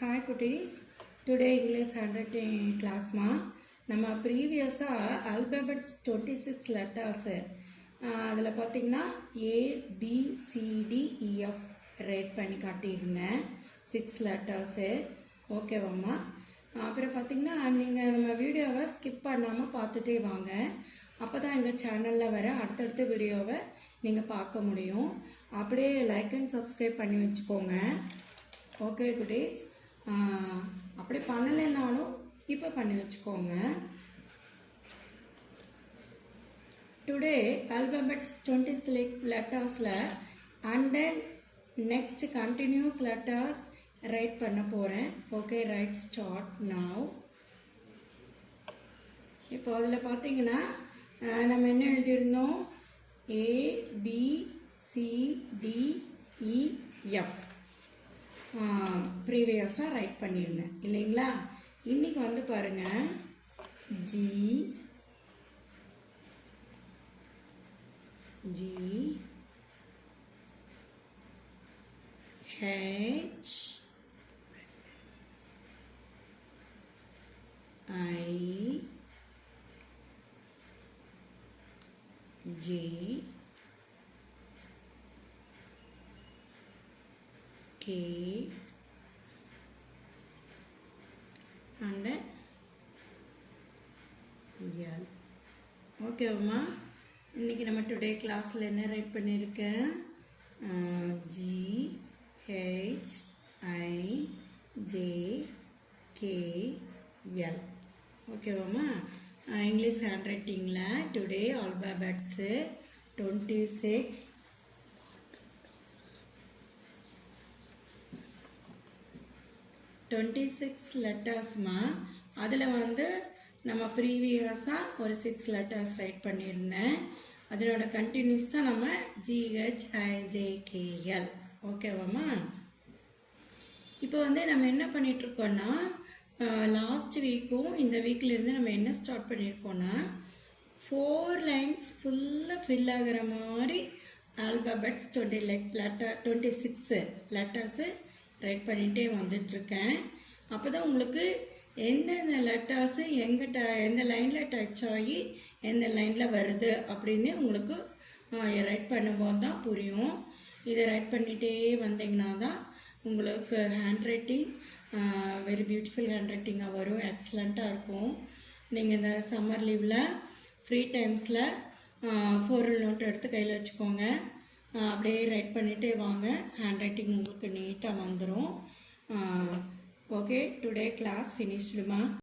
Hi cuties, today English handwriting class ma. நம்ம ப்ரீவியஸாக alphabets 26 letters அதில் பார்த்திங்கன்னா ABCDEF ரேட் பண்ணி காட்டியிருந்தேன் 6 லெட்டர்ஸு. ஓகேவாம்மா? அப்புறம் பார்த்திங்கன்னா நீங்கள் நம்ம வீடியோவை ஸ்கிப் பண்ணாமல் பார்த்துட்டே வாங்க. அப்போ தான் எங்கள் சேனலில் வர அடுத்தடுத்த வீடியோவை நீங்கள் பார்க்க முடியும். அப்படியே லைக் அண்ட் சப்ஸ்கிரைப் பண்ணி வச்சுக்கோங்க. ஓகே குட்டீஸ், அப்படி பண்ணலைன்னாலும் இப்போ பண்ணி வச்சுக்கோங்க. டுடே அல்பபெட்ஸ் 26 லெட்டர்ஸில் and then next continuous letters write பண்ண போகிறேன். Okay, right start now. இப்போ அதில் பார்த்தீங்கன்னா நம்ம என்ன எழுதியிருந்தோம்? ABCDEF ப்ரீவியஸாக ரைட் பண்ணியிருந்தேன் இல்லைங்களா? இன்றைக்கி வந்து பாருங்கள், GHIJ and L. ஓகேவா? இன்றைக்கி நம்ம டுடே கிளாஸில் என்ன ரைட் பண்ணியிருக்கேன்? GHIJKL. ஓகேவாம்மா? இங்கிலீஷ் ஹேண்ட் ரைட்டிங்கில் டுடே ஆல்பபெட்ஸு 26 லெட்டர்ஸ்மா. அதில் வந்து நம்ம ப்ரீவியஸாக ஒரு 6 லெட்டர்ஸ் ரைட் பண்ணியிருந்தேன். அதனோட கண்டினியூஸ் தான் நம்ம GHIJKL. ஓகேவாம்மா? இப்போ வந்து நம்ம என்ன பண்ணிகிட்ருக்கோன்னா, லாஸ்ட் வீக்கும் இந்த வீக்கிலேருந்து நம்ம என்ன ஸ்டார்ட் பண்ணியிருக்கோன்னா, 4 லைன்ஸ் ஃபுல்லாக ஃபில் ஆகிற மாதிரி ஆல்பபெட்ஸ் 26 லெட்டர்ஸு ரைட் பண்ணிகிட்டே வந்துட்டுருக்கேன். அப்போ தான் உங்களுக்கு எந்தெந்த லெட்டர்ஸு எந்த லைனில் டச் ஆகி எந்த லைனில் வருது அப்படின்னு உங்களுக்கு ரைட் பண்ணும்போது தான் புரியும். இதை ரைட் பண்ணிகிட்டே வந்தீங்கன்னா தான் உங்களுக்கு handwriting very beautiful hand ரைட்டிங்காக வரும். எக்ஸலண்ட்டாக இருக்கும். நீங்கள் இந்த சம்மர் லீவில் ஃப்ரீ டைம்ஸில் 4 நோட் எடுத்து கையில் வச்சுக்கோங்க. அப்படியே ரைட் பண்ணிகிட்டே வாங்க. ஹேண்ட் ரைட்டிங் உங்களுக்கு நீட்டாக வந்துடும். Okay, today class ஃபினிஷ்டுமா.